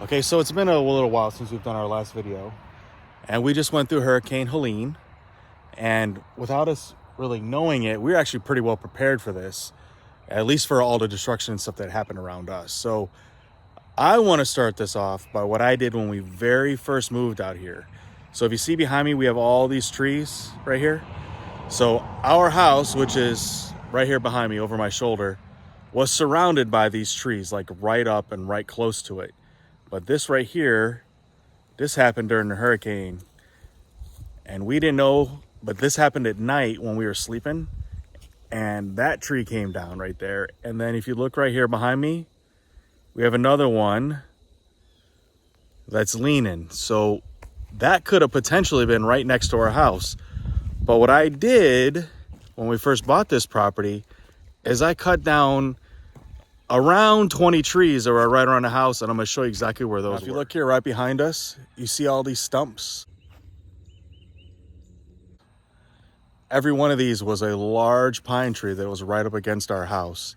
Okay, so it's been a little while since we've done our last video, and we just went through Hurricane Helene, and without us really knowing it, we were actually pretty well prepared for this, at least for all the destruction and stuff that happened around us. So I want to start this off by what I did when we very first moved out here. So if you see behind me, we have all these trees right here. So our house, which is right here behind me over my shoulder, was surrounded by these trees, like right up and right close to it. But this right here, this happened during the hurricane, and we didn't know, but this happened at night when we were sleeping, and that tree came down right there. And then if you look right here behind me, we have another one that's leaning. So that could have potentially been right next to our house. But what I did when we first bought this property is I cut down around 20 trees that were right around the house, and I'm going to show you exactly where those were. If you look here right behind us, you see all these stumps. Every one of these was a large pine tree that was right up against our house.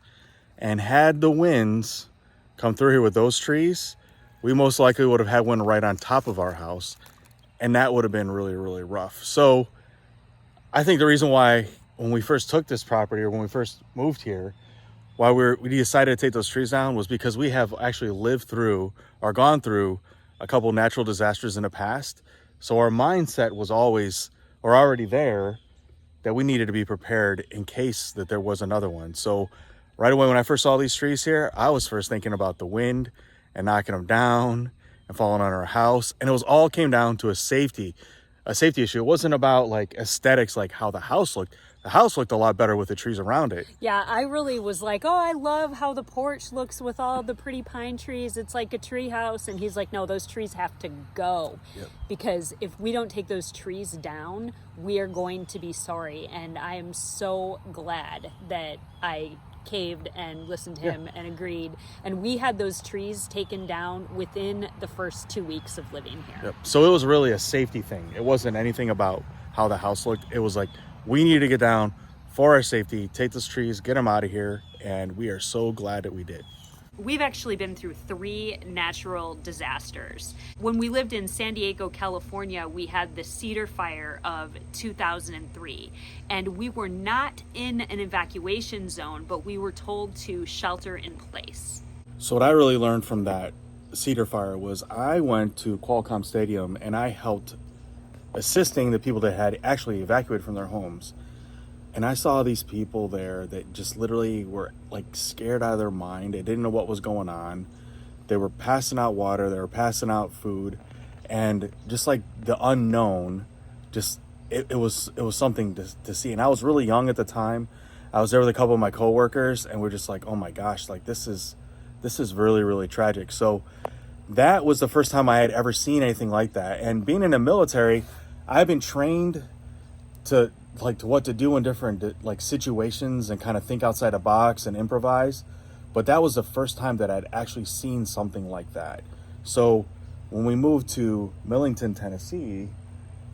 And had the winds come through here with those trees, we most likely would have had one right on top of our house, and that would have been really, really rough. So I think the reason why when we first took this property, or when we first moved here, why we decided to take those trees down was because we have actually lived through or gone through a couple natural disasters in the past. So our mindset was always, or already there, that we needed to be prepared in case that there was another one. So right away when I first saw these trees here, I was first thinking about the wind and knocking them down and falling on our house. And it was all came down to a safety issue. It wasn't about like aesthetics, like how the house looked. The house looked a lot better with the trees around it. Yeah, I really was like, oh, I love how the porch looks with all the pretty pine trees. It's like a tree house. And he's like, no, those trees have to go. Yep. Because if we don't take those trees down, we are going to be sorry. And I am so glad that I caved and listened to him and agreed. And we had those trees taken down within the first 2 weeks of living here. Yep. So it was really a safety thing. It wasn't anything about how the house looked. It was like, we need to get down for our safety, take those trees, get them out of here, and we are so glad that we did. We've actually been through 3 natural disasters. When we lived in San Diego, California, we had the Cedar Fire of 2003, and we were not in an evacuation zone, but we were told to shelter in place. So what I really learned from that Cedar Fire was I went to Qualcomm Stadium and I helped assisting the people that had actually evacuated from their homes. And I saw these people there that just literally were like scared out of their mind. They didn't know what was going on. They were passing out water, they were passing out food, and just like the unknown, just it was something to see. And I was really young at the time. I was there with a couple of my coworkers, and we're just like, oh my gosh, like this is really, really tragic. So that was the first time I had ever seen anything like that. And being in the military, I've been trained to what to do in different like situations and kind of think outside the box and improvise. But that was the first time that I'd actually seen something like that. So when we moved to Millington, Tennessee,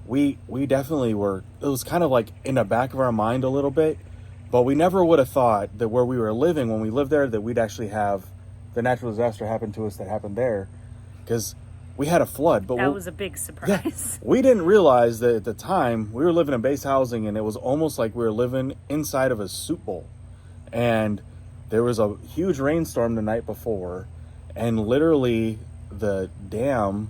we definitely were, it was kind of like in the back of our mind a little bit, but we never would have thought that where we were living, when we lived there, that we'd actually have the natural disaster happen to us that happened there. Because we had a flood. But that was a big surprise. We didn't realize that at the time we were living in base housing, and it was almost like we were living inside of a soup bowl. And there was a huge rainstorm the night before, and literally the dam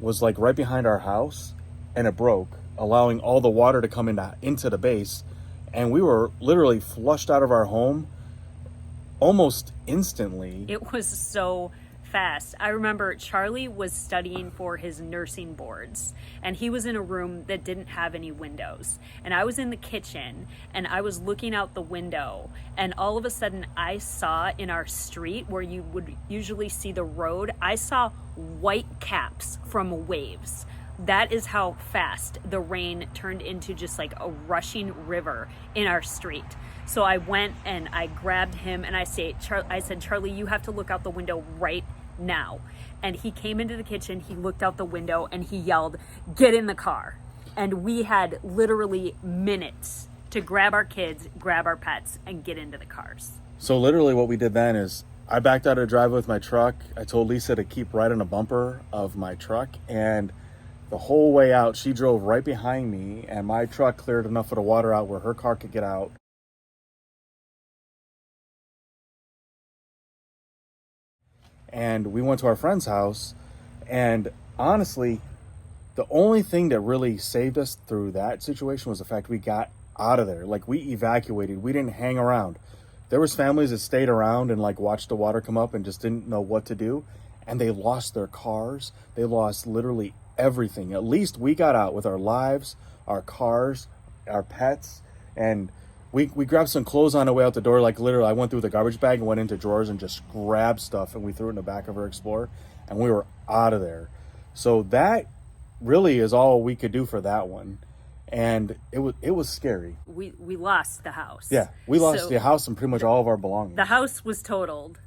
was like right behind our house, and it broke, allowing all the water to come into the base. And we were literally flushed out of our home almost instantly. It was so fast. I remember Charlie was studying for his nursing boards, and he was in a room that didn't have any windows, and I was in the kitchen and I was looking out the window, and all of a sudden I saw in our street where you would usually see the road, I saw white caps from waves. That is how fast the rain turned into just like a rushing river in our street. So I went and I grabbed him and I said, Charlie, you have to look out the window right now. And he came into the kitchen, he looked out the window and he yelled, get in the car. And we had literally minutes to grab our kids, grab our pets, and get into the cars. So literally what we did then is I backed out of the driveway with my truck. I told Lisa to keep right on the bumper of my truck, and the whole way out, she drove right behind me, and my truck cleared enough of the water out where her car could get out. And we went to our friend's house, and honestly, the only thing that really saved us through that situation was the fact we got out of there. Like, we evacuated. We didn't hang around. There was families that stayed around and like watched the water come up and just didn't know what to do, and they lost their cars. They lost literally everything. At least we got out with our lives, our cars, our pets, and we grabbed some clothes on the way out the door. Like, literally, I went through the garbage bag and went into drawers and just grabbed stuff, and we threw it in the back of our Explorer, and we were out of there. So that really is all we could do for that one. And it was scary. We lost the house. Yeah, we lost the house and pretty much all of our belongings. The house was totaled.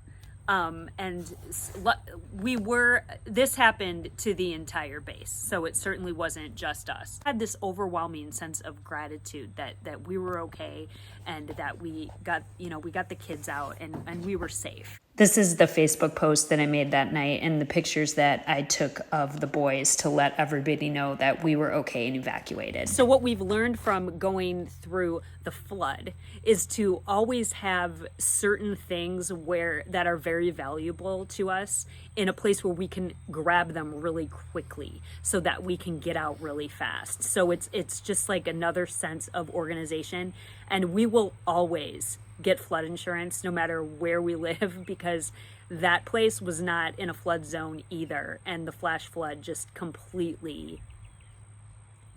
This happened to the entire base, so it certainly wasn't just us. I had this overwhelming sense of gratitude that we were okay, and that we got the kids out and we were safe. This is the Facebook post that I made that night, and the pictures that I took of the boys to let everybody know that we were okay and evacuated. So what we've learned from going through the flood is to always have certain things that are very valuable to us in a place where we can grab them really quickly so that we can get out really fast. So it's just like another sense of organization, and we will always get flood insurance no matter where we live, because that place was not in a flood zone either, and the flash flood just completely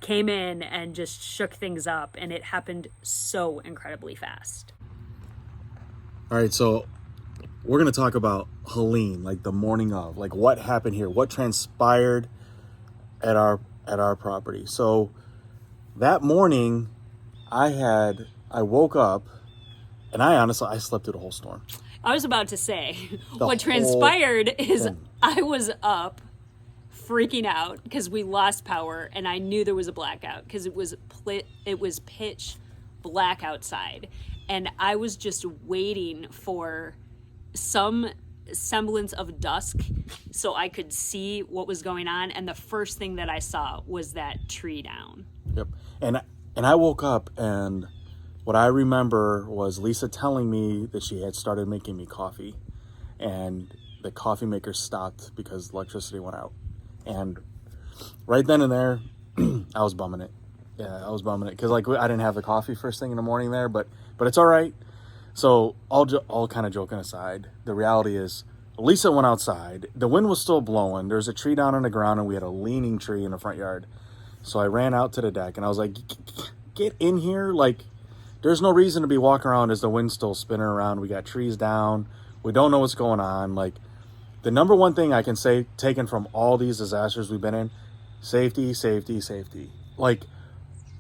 came in and just shook things up, and it happened so incredibly fast. All right, so we're going to talk about Helene, like the morning of, like what happened here, what transpired at our property. So that morning I woke up, and I slept through the whole storm. I was about to say, what transpired is I was up freaking out because we lost power, and I knew there was a blackout because it was pitch black outside, and I was just waiting for some semblance of dusk so I could see what was going on, and the first thing that I saw was that tree down. Yep. And I woke up, and what I remember was Lisa telling me that she had started making me coffee, and the coffee maker stopped because electricity went out. And right then and there, I was bumming it. Yeah, I was bumming it because like I didn't have the coffee first thing in the morning there, but it's all right. So all kind of joking aside, the reality is Lisa went outside. The wind was still blowing. There was a tree down on the ground, and we had a leaning tree in the front yard. So I ran out to the deck, and I was like, get in here. Like, there's no reason to be walking around as the wind's still spinning around. We got trees down. We don't know what's going on. Like, the number one thing I can say, taken from all these disasters we've been in, safety, safety, safety. Like,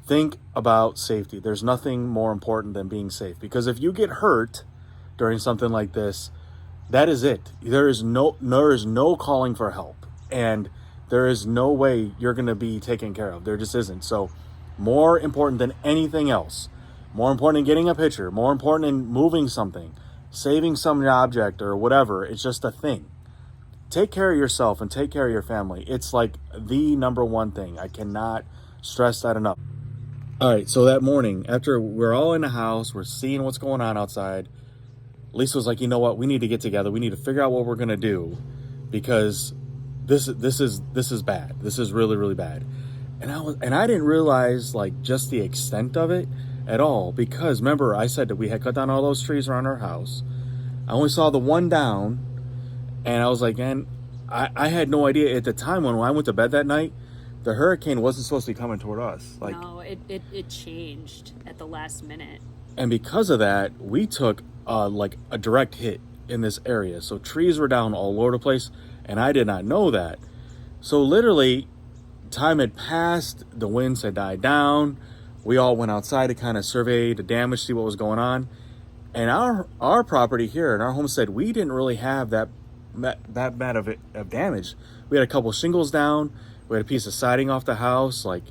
think about safety. There's nothing more important than being safe. Because if you get hurt during something like this, that is it. There is no calling for help. And there is no way you're going to be taken care of. There just isn't. So more important than anything else, more important than getting a picture, more important than moving something, saving some object or whatever, it's just a thing. Take care of yourself and take care of your family. It's like the number one thing. I cannot stress that enough. All right, so that morning, after we're all in the house, we're seeing what's going on outside, Lisa was like, you know what, we need to get together. We need to figure out what we're going to do, because this is bad. This is really, really bad. And I didn't realize like just the extent of it at all, because remember I said that we had cut down all those trees around our house. I only saw the one down, and I was like, and I had no idea at the time when I went to bed that night, the hurricane wasn't supposed to be coming toward us. Like, no, it changed at the last minute. And because of that, we took like a direct hit in this area. So trees were down all over the place, and I did not know that. So literally, time had passed, the winds had died down. We all went outside to kind of survey the damage, see what was going on. And our property here in our homestead, we didn't really have that bad of damage. We had a couple shingles down. We had a piece of siding off the house. Like,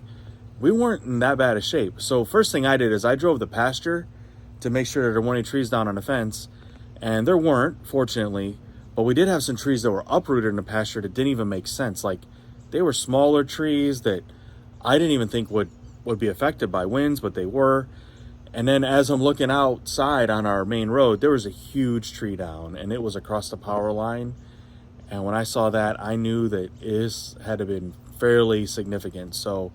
we weren't in that bad of shape. So first thing I did is I drove the pasture to make sure there weren't any trees down on the fence. And there weren't, fortunately, but we did have some trees that were uprooted in the pasture that didn't even make sense. Like, they were smaller trees that I didn't even think would be affected by winds, but they were. And then as I'm looking outside on our main road, there was a huge tree down, and it was across the power line. And when I saw that, I knew that this had to been fairly significant. So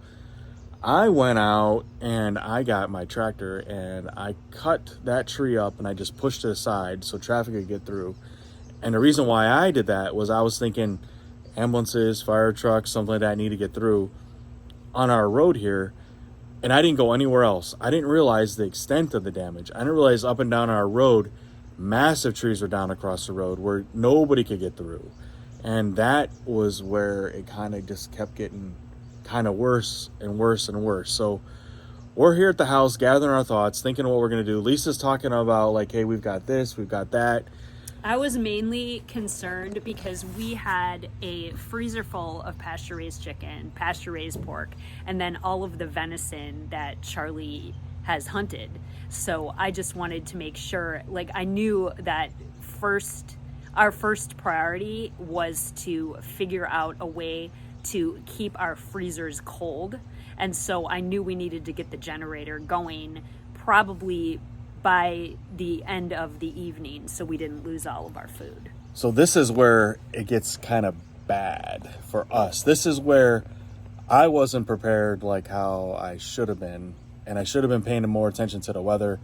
I went out and I got my tractor and I cut that tree up and I just pushed it aside so traffic could get through. And the reason why I did that was I was thinking ambulances, fire trucks, something like that need to get through on our road here. And I didn't go anywhere else. I didn't realize the extent of the damage. I didn't realize up and down our road, massive trees were down across the road where nobody could get through. And that was where it kind of just kept getting kind of worse and worse and worse. So we're here at the house gathering our thoughts, thinking what we're going to do. Lisa's talking about like, hey, we've got this, we've got that. I was mainly concerned because we had a freezer full of pasture-raised chicken, pasture-raised pork, and then all of the venison that Charlie has hunted. So I just wanted to make sure, like, I knew that our first priority was to figure out a way to keep our freezers cold. And so I knew we needed to get the generator going probably by the end of the evening so we didn't lose all of our food. So this is where it gets kind of bad for us. This is where I wasn't prepared like how I should have been. And I should have been paying more attention to the weather.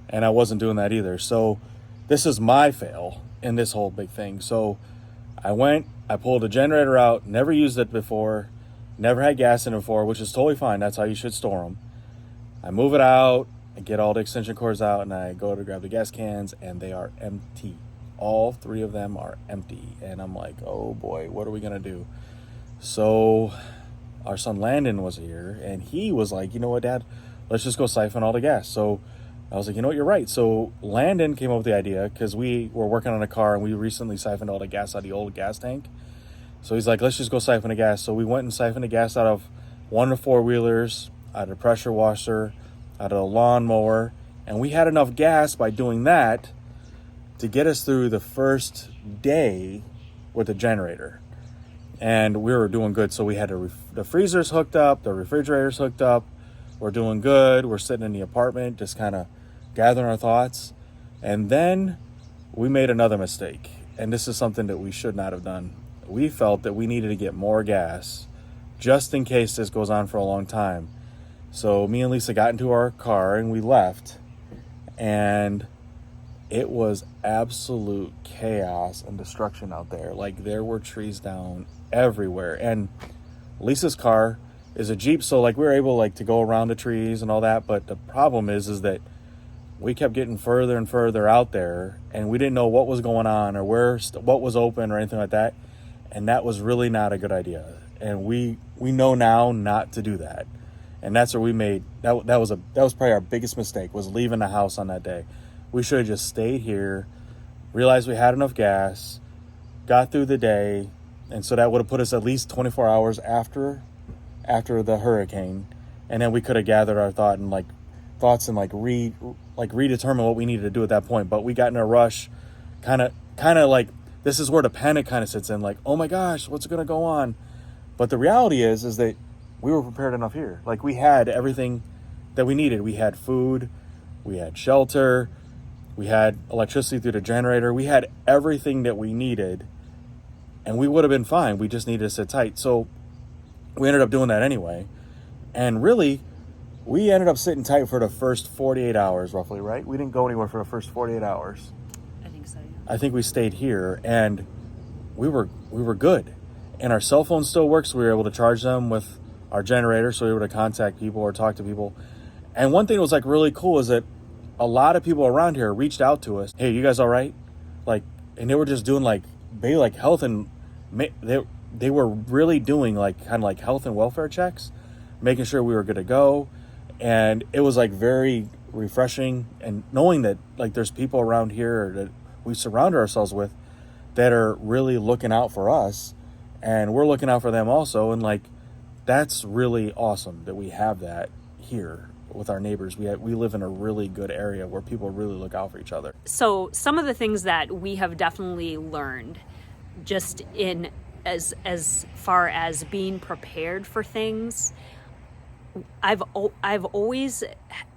And I wasn't doing that either. So this is my fail in this whole big thing. So I pulled a generator out, never used it before, never had gas in it before, which is totally fine. That's how you should store them. I move it out, I get all the extension cords out, and I go to grab the gas cans, and they are empty. All three of them are empty. And I'm like, oh boy, what are we going to do? So our son Landon was here, and he was like, you know what, Dad, let's just go siphon all the gas. So I was like, you know what, you're right. So Landon came up with the idea because we were working on a car, and we recently siphoned all the gas out of the old gas tank. So he's like, let's just go siphon the gas. So we went and siphoned the gas out of one of the four-wheelers, out of the pressure washer, out of the lawnmower, and we had enough gas by doing that to get us through the first day with the generator. And we were doing good. So we had the freezers hooked up, the refrigerators hooked up. We're doing good. We're sitting in the apartment, just kind of gathering our thoughts. And then we made another mistake. And this is something that we should not have done. We felt that we needed to get more gas just in case this goes on for a long time. So me and Lisa got into our car and we left, and it was absolute chaos and destruction out there. Like, there were trees down everywhere, and Lisa's car is a Jeep, so like we were able like to go around the trees and all that. But the problem is that we kept getting further and further out there, and we didn't know what was going on or what was open or anything like that. And that was really not a good idea. And we know now not to do that. And that's where we made that was probably our biggest mistake, was leaving the house on that day. We should have just stayed here, realized we had enough gas, got through the day, and so that would have put us at least 24 hours after the hurricane, and then we could have gathered our thoughts and redetermine what we needed to do at that point. But we got in a rush, kind of like, this is where the panic kind of sits in, like, oh my gosh, what's going to go on? But the reality is that we were prepared enough here. Like, we had everything that we needed. We had food, we had shelter, we had electricity through the generator. We had everything that we needed, and we would have been fine. We just needed to sit tight. So we ended up doing that anyway. And really, we ended up sitting tight for the first 48 hours, roughly, right? We didn't go anywhere for the first 48 hours. I think so, yeah. I think we stayed here, and we were good. And our cell phone still works. We were able to charge them with our generator, so we were able to contact people or talk to people. And one thing that was like really cool is that a lot of people around here reached out to us. Hey, you guys all right? Like, and they were just doing like health, and they were really doing like kind of like health and welfare checks, making sure we were good to go. And it was like very refreshing, and knowing that like there's people around here that we surround ourselves with that are really looking out for us, and we're looking out for them also. And like, that's really awesome that we have that here. with our neighbors. We live in a really good area where people really look out for each other. So some of the things that we have definitely learned just in as far as being prepared for things, I've always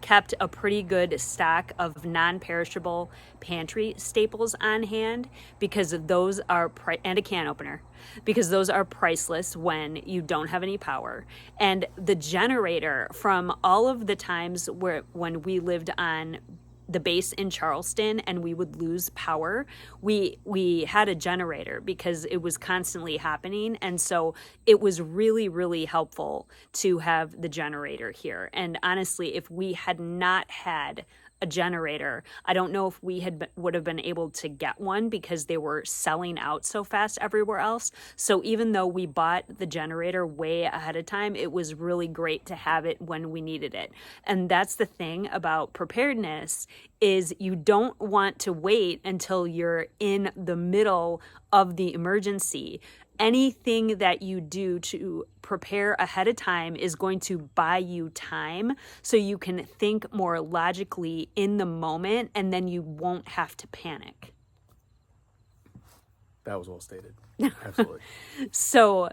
kept a pretty good stock of non-perishable pantry staples on hand, because those are and a can opener, because those are priceless when you don't have any power. And the generator, from all of the times when we lived on the base in Charleston and we would lose power, we had a generator because it was constantly happening. And so it was really, really helpful to have the generator here. And honestly, if we had not had a generator, I don't know if we would have been able to get one, because they were selling out so fast everywhere else. So even though we bought the generator way ahead of time, it was really great to have it when we needed it. And that's the thing about preparedness, is you don't want to wait until you're in the middle of the emergency. Anything that you do to prepare ahead of time is going to buy you time, so you can think more logically in the moment, and then you won't have to panic. That was well stated. Absolutely. So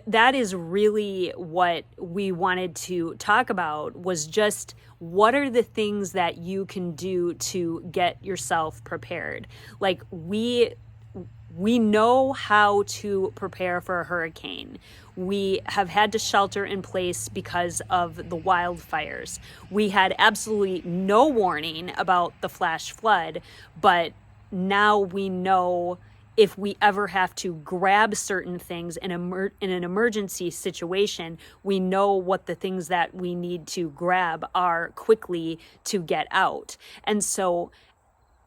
that is really what we wanted to talk about, was just what are the things that you can do to get yourself prepared. Like, we know how to prepare for a hurricane. We have had to shelter in place because of the wildfires. We had absolutely no warning about the flash flood, but now we know if we ever have to grab certain things in an emergency situation, we know what the things that we need to grab are quickly to get out. And so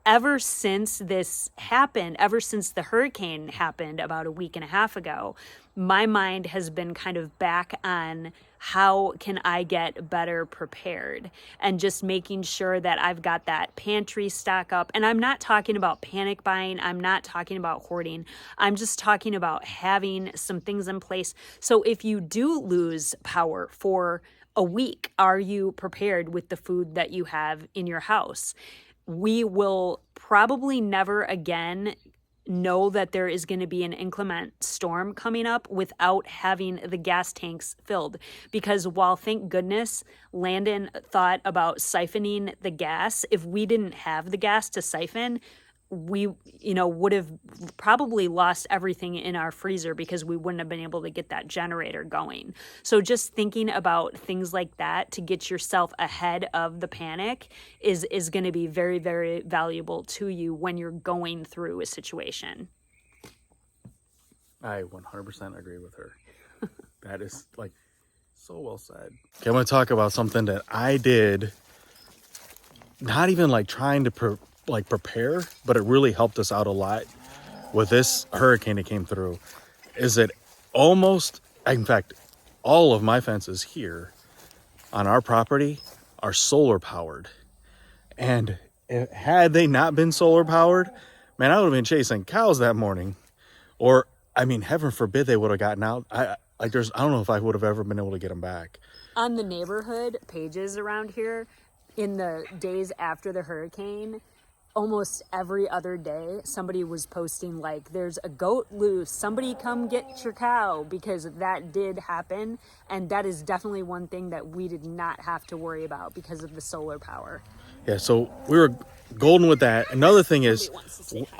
ever since this happened, ever since the hurricane happened about a week and a half ago, my mind has been kind of back on how can I get better prepared, and just making sure that I've got that pantry stock up. And I'm not talking about panic buying. I'm not talking about hoarding. I'm just talking about having some things in place. So if you do lose power for a week, are you prepared with the food that you have in your house? We will probably never again know that there is going to be an inclement storm coming up without having the gas tanks filled. Because while, thank goodness, Landon thought about siphoning the gas, if we didn't have the gas to siphon, we would have probably lost everything in our freezer, because we wouldn't have been able to get that generator going. So just thinking about things like that to get yourself ahead of the panic is going to be very, very valuable to you when you're going through a situation. I 100% agree with her. That is so well said. Okay, I'm going to talk about something that I did, not even trying to prepare, but it really helped us out a lot with this hurricane that came through. Is that almost, in fact, all of my fences here on our property are solar powered. And had they not been solar powered, man, I would have been chasing cows that morning. Or, heaven forbid they would have gotten out. I don't know if I would have ever been able to get them back. On the neighborhood pages around here, in the days after the hurricane, almost every other day somebody was posting there's a goat loose, somebody come get your cow, because that did happen. And that is definitely one thing that we did not have to worry about because of the solar power. Yeah, so we were golden with that. Another thing is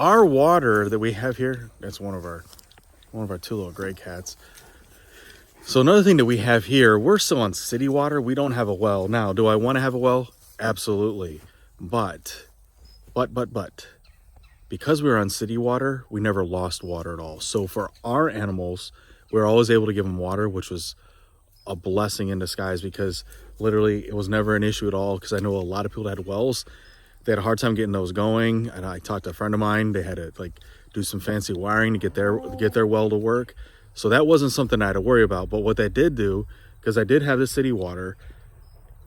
our water that we have here, that's one of our two little gray cats. So another thing that we have here, we're still on city water. We don't have a well. Now, do I want to have a well? Absolutely. But because we were on city water, we never lost water at all. So for our animals, we were always able to give them water, which was a blessing in disguise, because literally it was never an issue at all. Because I know a lot of people that had wells, they had a hard time getting those going. And I talked to a friend of mine, they had to do some fancy wiring to get their well to work. So that wasn't something I had to worry about. But what that did do, because I did have the city water,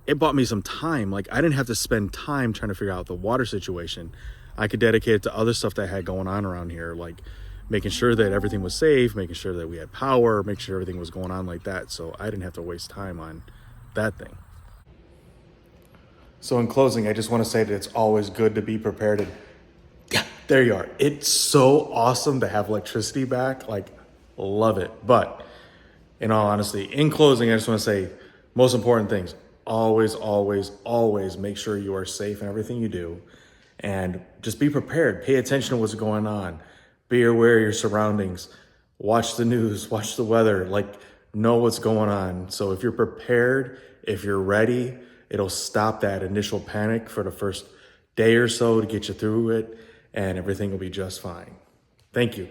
it bought me some time. I didn't have to spend time trying to figure out the water situation. I could dedicate it to other stuff that I had going on around here, making sure that everything was safe, making sure that we had power, making sure everything was going on like that. So I didn't have to waste time on that thing. So in closing, I just want to say that it's always good to be prepared. And yeah, there you are. It's so awesome to have electricity back. Like, love it. But in all honesty, in closing, I just want to say most important things. Always, always, always make sure you are safe in everything you do. And just be prepared. Pay attention to what's going on. Be aware of your surroundings. Watch the news, watch the weather, like know what's going on. So if you're prepared, if you're ready, it'll stop that initial panic for the first day or so to get you through it, and everything will be just fine. Thank you.